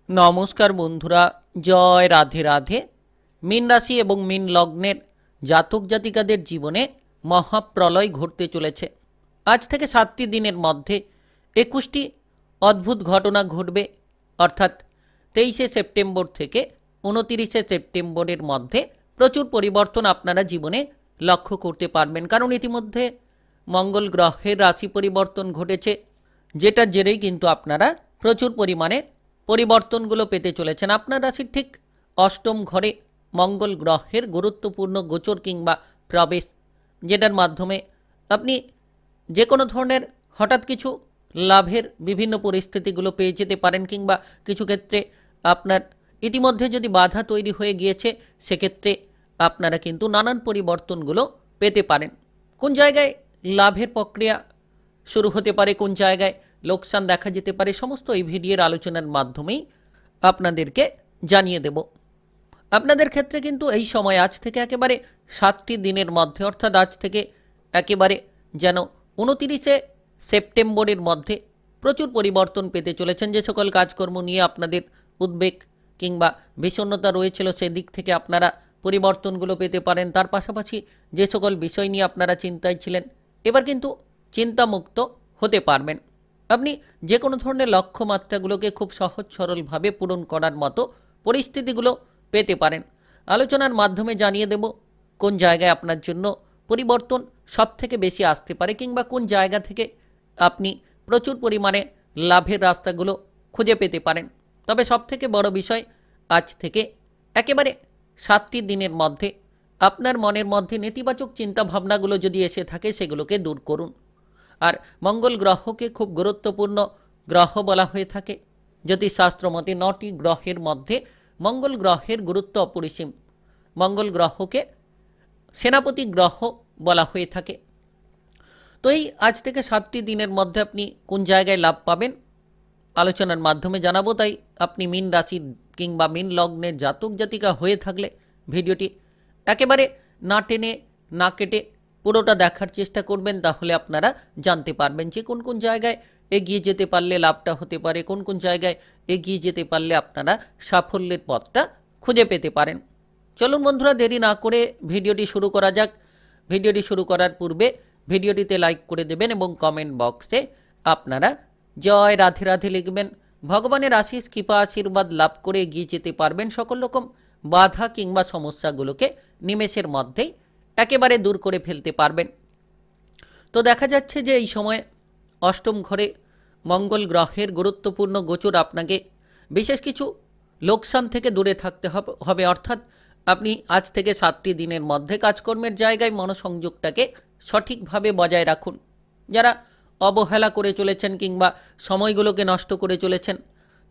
নমস্কার বন্ধুরা, জয় রাধে রাধে। মীন রাশি এবং মীন লগ্নের জাতক জাতিকাদের জীবনে মহাপ্রলয় ঘটতে চলেছে। আজ থেকে 7টি দিনের মধ্যে 21টি অদ্ভুত ঘটনা ঘটবে, অর্থাৎ 23শে সেপ্টেম্বর থেকে 29শে সেপ্টেম্বরের মধ্যে প্রচুর পরিবর্তন আপনারা জীবনে লক্ষ্য করতে পারবেন। কারণ ইতিমধ্যে মঙ্গল গ্রহের রাশি পরিবর্তন ঘটেছে, যেটার জেরেই কিন্তু আপনারা প্রচুর পরিমাণে পরিবর্তনগুলো পেতে চলেছেন। আপনার রাশির ঠিক অষ্টম ঘরে মঙ্গল গ্রহের গুরুত্বপূর্ণ গোচর কিংবা প্রবেশ, যেটার মাধ্যমে আপনি যে কোনো ধরনের হঠাৎ কিছু লাভের বিভিন্ন পরিস্থিতিগুলো পেয়ে যেতে পারেন, কিংবা কিছু ক্ষেত্রে আপনার ইতিমধ্যে যদি বাধা তৈরি হয়ে গিয়েছে সেক্ষেত্রে আপনারা কিন্তু নানান পরিবর্তনগুলো পেতে পারেন। কোন জায়গায় লাভের প্রক্রিয়া শুরু হতে পারে, কোন জায়গায় লোকসান দেখা যেতে পারে, সমস্ত এই ভিডিওর আলোচনার মাধ্যমেই আপনাদেরকে জানিয়ে দেব। আপনাদের ক্ষেত্রে কিন্তু এই সময় আজ থেকে একেবারে 7টি দিনের মধ্যে, অর্থাৎ আজ থেকে একেবারে যেন 29শে সেপ্টেম্বরের মধ্যে প্রচুর পরিবর্তন পেতে চলেছেন। যে সকল কাজকর্ম নিয়ে আপনাদের উদ্বেগ কিংবা বিষণ্ণতা রয়েছিল সেদিক থেকে আপনারা পরিবর্তনগুলো পেতে পারেন। তার পাশাপাশি যে সকল বিষয় নিয়ে আপনারা চিন্তায় ছিলেন, এবার কিন্তু চিন্তামুক্ত হতে পারবেন। আপনি যে কোনো ধরনের লক্ষ্যমাত্রাগুলোকে খুব সহজ সরলভাবে পূরণ করার মতো পরিস্থিতিগুলো পেতে পারেন। আলোচনার মাধ্যমে জানিয়ে দেব কোন জায়গায় আপনার জন্য পরিবর্তন সবথেকে বেশি আসতে পারে, কিংবা কোন জায়গা থেকে আপনি প্রচুর পরিমাণে লাভের রাস্তাগুলো খুঁজে পেতে পারেন। তবে সবথেকে বড় বিষয়, আজ থেকে একেবারে 7টি দিনের মধ্যে আপনার মনের মধ্যে নেতিবাচক চিন্তাভাবনাগুলো যদি এসে থাকে সেগুলোকে দূর করুন। আর মঙ্গল গ্রহকে খুব গুরুত্বপূর্ণ গ্রহ বলা হয়ে থাকে। জ্যোতিষশাস্ত্র মতে 9টি গ্রহের মধ্যে মঙ্গল গ্রহের গুরুত্ব অপরিসীম। মঙ্গল গ্রহকে সেনাপতি গ্রহ বলা হয়ে থাকে। তো এই আজ থেকে 7টি দিনের মধ্যে আপনি কোন জায়গায় লাভ পাবেন আলোচনার মাধ্যমে জানাবো। তাই আপনি মীন রাশির কিংবা মীন লগ্নের জাতক জাতিকা হয়ে থাকলে ভিডিওটি একেবারে না টেনে না কেটে পুরোটা দেখার চেষ্টা করবেন। তাহলে আপনারা জানতে পারবেন যে কোন কোন জায়গায় এগিয়ে যেতে পারলে লাভটা হতে পারে, কোন কোন জায়গায় এগিয়ে যেতে পারলে আপনারা সাফল্যের পথটা খুঁজে পেতে পারেন। চলুন বন্ধুরা, দেরি না করে ভিডিওটি শুরু করা যাক। ভিডিওটি শুরু করার পূর্বে ভিডিওটিতে লাইক করে দেবেন এবং কমেন্ট বক্সে আপনারা জয় রাধে রাধে লিখবেন। ভগবানের আশিস কৃপা আশীর্বাদ লাভ করে এগিয়ে যেতে পারবেন। সকল রকম বাধা কিংবা সমস্যাগুলোকে নিমেষের মধ্যেই একেবারে দূর করে ফেলতে পারবেন। তো দেখা যাচ্ছে যে এই সময় অষ্টম ঘরে মঙ্গল গ্রহের গুরুত্বপূর্ণ গোচর আপনাকে বিশেষ কিছু লোকসান থেকে দূরে থাকতে হবে। অর্থাৎ আপনি আজ থেকে 7টি দিনের মধ্যে কাজকর্মের জায়গায় মনোসংযোগটাকে সঠিকভাবে বজায় রাখুন। যারা অবহেলা করে চলেছেন কিংবা সময়গুলোকে নষ্ট করে চলেছেন,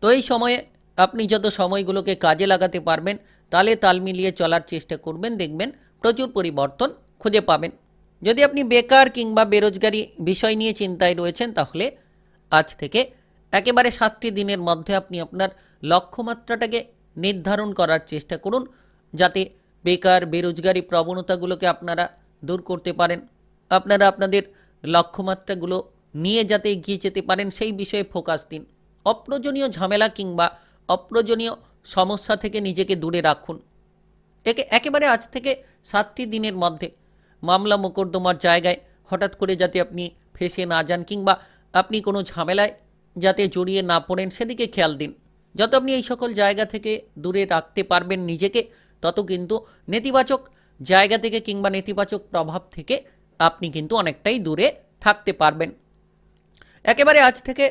তো এই সময়ে আপনি যত সময়গুলোকে কাজে লাগাতে পারবেন, তালে তাল মিলিয়ে চলার চেষ্টা করবেন, দেখবেন প্রচুর পরিবর্তন খুঁজে পাবেন। যদি আপনি বেকার কিংবা বেরোজগারি বিষয় নিয়ে চিন্তায় রয়েছেন, তাহলে আজ থেকে একেবারে 7টি দিনের মধ্যে আপনি আপনার লক্ষ্যমাত্রাটাকে নির্ধারণ করার চেষ্টা করুন, যাতে বেকার বেরোজগারি প্রবণতাগুলোকে আপনারা দূর করতে পারেন। আপনারা আপনাদের লক্ষ্যমাত্রাগুলো নিয়ে যাতে এগিয়ে যেতে পারেন সেই বিষয়ে ফোকাস দিন। অপ্রয়োজনীয় ঝামেলা কিংবা অপ্রয়োজনীয় সমস্যা থেকে নিজেকে দূরে রাখুন। একেবারে আজ থেকে 7টি দিনের মধ্যে মামলা মোকদ্দমার জায়গায় হঠাৎ করে যাতে আপনি ফেঁসে না যান, কিংবা আপনি কোনো ঝামেলায় যাতে জড়িয়ে না পড়েন সেদিকে খেয়াল দিন। যত আপনি এই সকল জায়গা থেকে দূরে রাখতে পারবেন নিজেকে, তত কিন্তু নেতিবাচক জায়গা থেকে কিংবা নেতিবাচক প্রভাব থেকে আপনি কিন্তু অনেকটাই দূরে থাকতে পারবেন। একেবারে আজ থেকে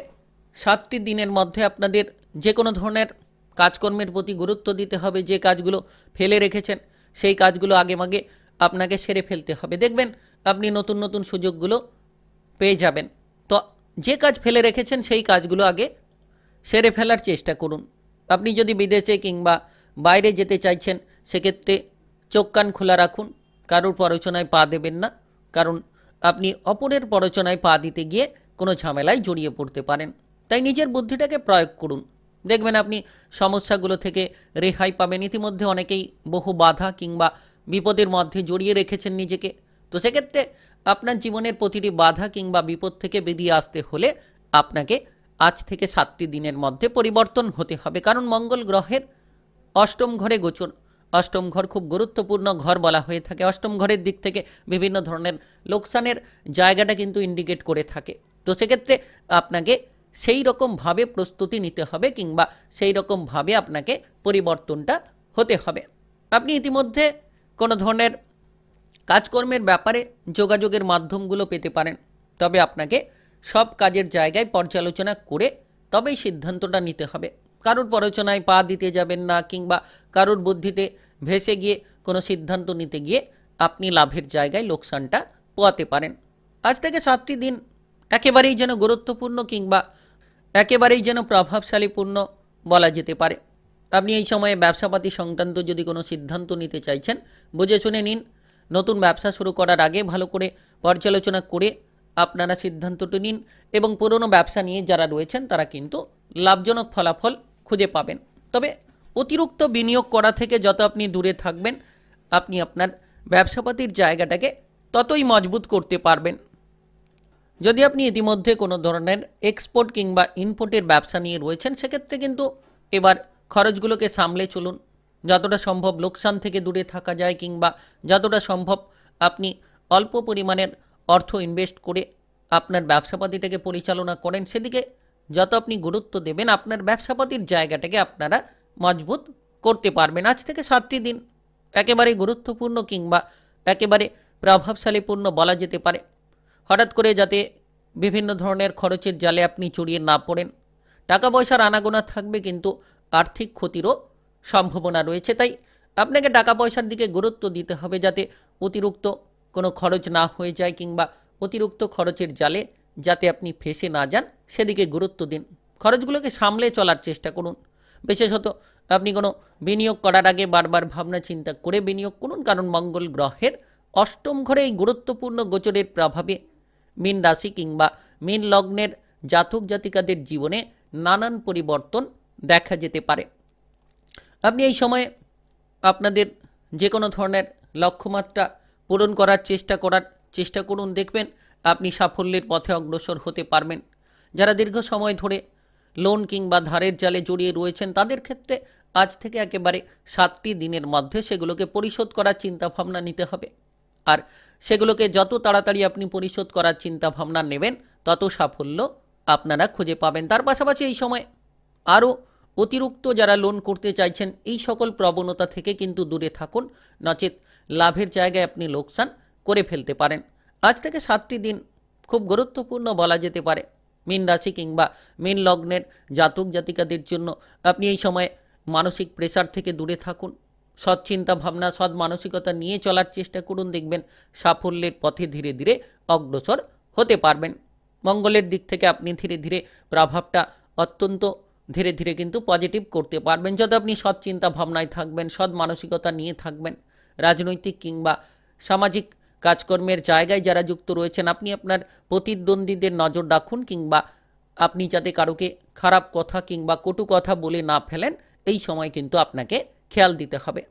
7টি দিনের মধ্যে আপনাদের যে কোনো ধরনের কাজকর্মের প্রতি গুরুত্ব দিতে হবে। যে কাজগুলো ফেলে রেখেছেন সেই কাজগুলো আগেভাগে আপনাকে সেরে ফেলতে হবে। দেখবেন আপনি নতুন নতুন সুযোগগুলো পেয়ে যাবেন। তো যে কাজ ফেলে রেখেছেন সেই কাজগুলো আগে সেরে ফেলার চেষ্টা করুন। আপনি যদি বিদেশে কিংবা বাইরে যেতে চাইছেন, সেক্ষেত্রে চোখ কান খোলা রাখুন, কারোর প্ররোচনায় পা দেবেন না। কারণ আপনি অপরের প্ররোচনায় পা দিতে গিয়ে কোনো ঝামেলায় জড়িয়ে পড়তে পারেন। তাই নিজের বুদ্ধিটাকে প্রয়োগ করুন, দেখবেন আপনি সমস্যাগুলো থেকে রেহাই পাবেন। ইতিমধ্যে অনেকেই বহু বাধা কিংবা বিপদের মধ্যে জড়িয়ে রেখেছেন নিজেকে। তো সেক্ষেত্রে আপনার জীবনের প্রতিটি বাধা কিংবা বিপদ থেকে বেরিয়ে আসতে হলে আপনাকে আজ থেকে 7টি দিনের মধ্যে পরিবর্তন হতে হবে, কারণ মঙ্গল গ্রহের অষ্টম ঘরে গোচর। অষ্টম ঘর খুব গুরুত্বপূর্ণ ঘর বলা হয়ে থাকে। অষ্টম ঘরের দিক থেকে বিভিন্ন ধরনের লোকসানের জায়গাটা কিন্তু ইন্ডিকেট করে থাকে। তো সেক্ষেত্রে আপনাকে সেই রকমভাবে প্রস্তুতি নিতে হবে, কিংবা সেই রকমভাবে আপনাকে পরিবর্তনটা হতে হবে। আপনি ইতিমধ্যে কোনো ধরনের কাজকর্মের ব্যাপারে যোগাযোগের মাধ্যমগুলো পেতে পারেন, তবে আপনাকে সব কাজের জায়গায় পর্যালোচনা করে তবেই সিদ্ধান্তটা নিতে হবে। কারোর প্ররোচনায় পা দিতে যাবেন না, কিংবা কারোর বুদ্ধিতে ভেসে গিয়ে কোনো সিদ্ধান্ত নিতে গিয়ে আপনি লাভের জায়গায় লোকসানটা পোয়াতে পারেন। আজ থেকে 7টি দিন একেবারেই যেন গুরুত্বপূর্ণ, কিংবা একেবারেই যেন প্রভাবশালীপূর্ণ বলা যেতে পারে। আপনি এই সময়ে ব্যবসাপাতি সংক্রান্ত যদি কোনো সিদ্ধান্ত নিতে চাইছেন, বুঝে শুনে নিন। নতুন ব্যবসা শুরু করার আগে ভালো করে পর্যালোচনা করে আপনারা সিদ্ধান্তটি নিন, এবং পুরনো ব্যবসা নিয়ে যারা রয়েছেন তারা কিন্তু লাভজনক ফলাফল খুঁজে পাবেন। তবে অতিরিক্ত বিনিয়োগ করা থেকে যত আপনি দূরে থাকবেন, আপনি আপনার ব্যবসাপাতির জায়গাটাকে ততই মজবুত করতে পারবেন। যদি আপনি ইতিমধ্যে কোনো ধরনের এক্সপোর্ট কিংবা ইনপোর্টের ব্যবসা নিয়ে রয়েছেন, সেক্ষেত্রে কিন্তু এবার খরচগুলোকে সামলে চলুন। যতটা সম্ভব লোকসান থেকে দূরে থাকা যায়, কিংবা যতটা সম্ভব আপনি অল্প পরিমাণের অর্থ ইনভেস্ট করে আপনার ব্যবসাপাতিটাকে পরিচালনা করেন, সেদিকে যত আপনি গুরুত্ব দেবেন, আপনার ব্যবসাপাতির জায়গাটাকে আপনারা মজবুত করতে পারবেন। আজ থেকে 7টি দিন একেবারে গুরুত্বপূর্ণ, কিংবা একেবারে প্রভাবশালীপূর্ণ বলা যেতে পারে। হঠাৎ করে যাতে বিভিন্ন ধরনের খরচের জালে আপনি জড়িয়ে না পড়েন। টাকা পয়সার আনাগোনা থাকবে, কিন্তু আর্থিক ক্ষতিরও সম্ভাবনা রয়েছে। তাই আপনাকে টাকা পয়সার দিকে গুরুত্ব দিতে হবে, যাতে অতিরিক্ত কোনো খরচ না হয়ে যায়, কিংবা অতিরিক্ত খরচের জালে যাতে আপনি ফেঁসে না যান, সেদিকে গুরুত্ব দিন। খরচগুলোকে সামলে চলার চেষ্টা করুন। বিশেষত আপনি কোনো বিনিয়োগ করার আগে বারবার ভাবনা চিন্তা করে বিনিয়োগ করুন, কারণ মঙ্গল গ্রহের অষ্টম ঘরে এই গুরুত্বপূর্ণ গোচরের প্রভাবে মীন রাশি কিংবা মীন লগ্নের জাতক জাতিকাদের জীবনে নানান পরিবর্তন দেখা যেতে পারে। আপনি এই সময়ে আপনাদের যে কোনো ধরনের লক্ষ্যমাত্রা পূরণ করার চেষ্টা করুন। দেখবেন আপনি সাফল্যের পথে অগ্রসর হতে পারবেন। যারা দীর্ঘ সময় ধরে লোন কিংবা ধারের জালে জড়িয়ে রয়েছেন, তাদের ক্ষেত্রে আজ থেকে একেবারে 7টি দিনের মধ্যে সেগুলোকে পরিশোধ করার চিন্তাভাবনা নিতে হবে। আর সেগুলোকে যত তাড়াতাড়ি আপনি পরিশোধ করার চিন্তাভাবনা নেবেন, তত সাফল্য আপনারা খুঁজে পাবেন। তার পাশাপাশি এই সময় আরও অতিরিক্ত যারা লোন করতে চাইছেন, এই সকল প্রবণতা থেকে কিন্তু দূরে থাকুন, নচেত লাভের জায়গায় আপনি লোকসান করে ফেলতে পারেন। আজ থেকে 7টি দিন খুব গুরুত্বপূর্ণ বলা যেতে পারে মীন রাশি কিংবা মীন লগ্নের জাতক জাতিকাদের জন্য। আপনি এই সময় মানসিক প্রেসার থেকে দূরে থাকুন, সৎ চিন্তা ভাবনা, সৎ মানসিকতা নিয়ে চলার চেষ্টা করুন। দেখবেন সাফল্যের পথে ধীরে ধীরে অগ্রসর হতে পারবেন। মঙ্গলের দিক থেকে আপনি ধীরে ধীরে প্রভাবটা অত্যন্ত ধীরে ধীরে কিন্তু পজিটিভ করতে পারবেন, যত আপনি সৎ চিন্তা ভাবনায় থাকবেন, সৎ মানসিকতা নিয়ে থাকবেন। রাজনৈতিক কিংবা সামাজিক কাজকর্মের জায়গায় যারা যুক্ত রয়েছেন, আপনি আপনার প্রতিদ্বন্দ্বীদের নজর রাখুন, কিংবা আপনি যাতে কারোকে খারাপ কথা কিংবা কটু কথা বলে না ফেলেন, এই সময় কিন্তু আপনাকে খেয়াল দিতে হবে।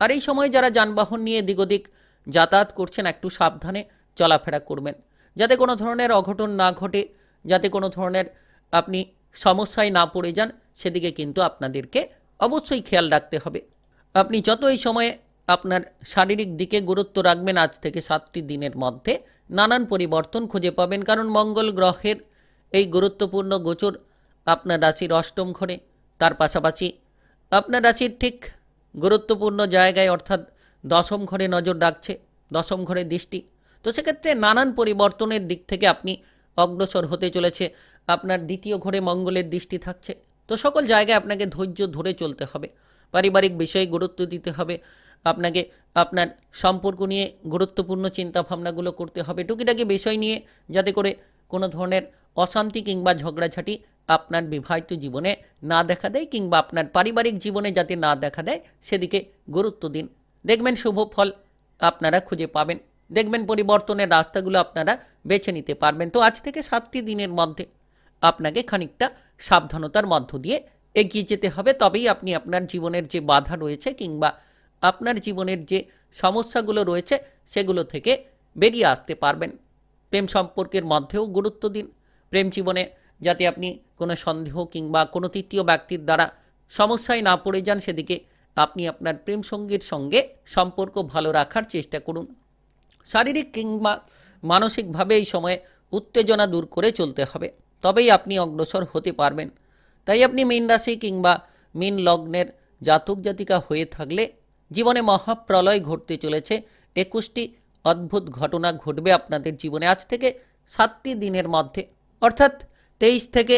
আর এই সময় যারা যানবাহন নিয়ে এদিক ওদিক যাতায়াত করছেন, একটু সাবধানে চলাফেরা করবেন, যাতে কোনো ধরনের অঘটন না ঘটে, যাতে কোনো ধরনের আপনি সমস্যায় না পড়ে যান, সেদিকে কিন্তু আপনাদেরকে অবশ্যই খেয়াল রাখতে হবে। আপনি যত এই সময়ে আপনার শারীরিক দিকে গুরুত্ব রাখবেন, আজ থেকে 7টি দিনের মধ্যে নানান পরিবর্তন খুঁজে পাবেন, কারণ মঙ্গল গ্রহের এই গুরুত্বপূর্ণ গোচর আপনার রাশির অষ্টম ঘরে, তার পাশাপাশি আপনার রাশির ঠিক গুরুত্বপূর্ণ জায়গায় অর্থাৎ দশম ঘরে নজর রাখছে, দশম ঘরে দৃষ্টি। তো সেক্ষেত্রে নানান পরিবর্তনের দিক থেকে আপনি অগ্রসর হতে চলেছে। আপনার দ্বিতীয় ঘরে মঙ্গলের দৃষ্টি থাকছে। তো সকল জায়গায় আপনাকে ধৈর্য ধরে চলতে হবে, পারিবারিক বিষয়ে গুরুত্ব দিতে হবে, আপনাকে আপনার সম্পর্ক নিয়ে গুরুত্বপূর্ণ চিন্তাভাবনাগুলো করতে হবে, টুকিটাকি বিষয় নিয়ে যাতে করে কোনো ধরনের অশান্তি কিংবা ঝগড়াঝাটি আপনার বিবাহিত জীবনে না দেখা দেয়, কিংবা আপনার পারিবারিক জীবনে যাতে না দেখা দেয়, সেদিকে গুরুত্ব দিন। দেখবেন শুভ ফল আপনারা খুঁজে পাবেন, দেখবেন পরিবর্তনের রাস্তাগুলো আপনারা বেছে নিতে পারবেন। তো আজ থেকে 7টি দিনের মধ্যে আপনাকে খানিকটা সাবধানতার মধ্য দিয়ে এগিয়ে যেতে হবে, তবেই আপনি আপনার জীবনের যে বাধা রয়েছে কিংবা আপনার জীবনের যে সমস্যাগুলো রয়েছে, সেগুলো থেকে বেরিয়ে আসতে পারবেন। প্রেম সম্পর্কের মধ্যেও গুরুত্ব দিন। প্রেম জীবনে যাতে আপনি কোনো সন্দেহ কিংবা কোনো তৃতীয় ব্যক্তির দ্বারা সমস্যায় না পড়ে যান, সেদিকে আপনি আপনার প্রেম সঙ্গীর সঙ্গে সম্পর্ক ভালো রাখার চেষ্টা করুন। শারীরিক কিংবা মানসিকভাবে এই সময়ে উত্তেজনা দূর করে চলতে হবে, তবেই আপনি অগ্রসর হতে পারবেন। তাই আপনি মীন রাশি কিংবা মীন লগ্নের জাতক জাতিকা হয়ে থাকলে জীবনে মহাপ্রলয় ঘটতে চলেছে। 21টি অদ্ভুত ঘটনা ঘটবে আপনাদের জীবনে আজ থেকে 7টি দিনের মধ্যে, অর্থাৎ 23 থেকে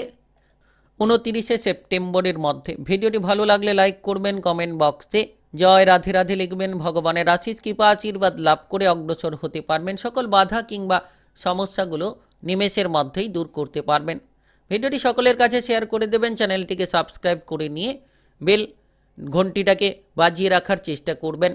29শে সেপ্টেম্বরের মধ্যে। ভিডিওটি ভালো লাগলে লাইক করবেন, কমেন্ট বক্সে জয় রাধে রাধে লিখবেন। ভগবানের আশীষ কৃপা আশীর্বাদ লাভ করে অগ্রসর হতে পারবেন। সকল বাধা কিংবা সমস্যাগুলো নিমেষের মধ্যেই দূর করতে পারবেন। ভিডিওটি সকলের কাছে শেয়ার করে দেবেন। চ্যানেলটিকে সাবস্ক্রাইব করে নিয়ে বেল ঘন্টিটাকে বাজিয়ে রাখার চেষ্টা করবেন।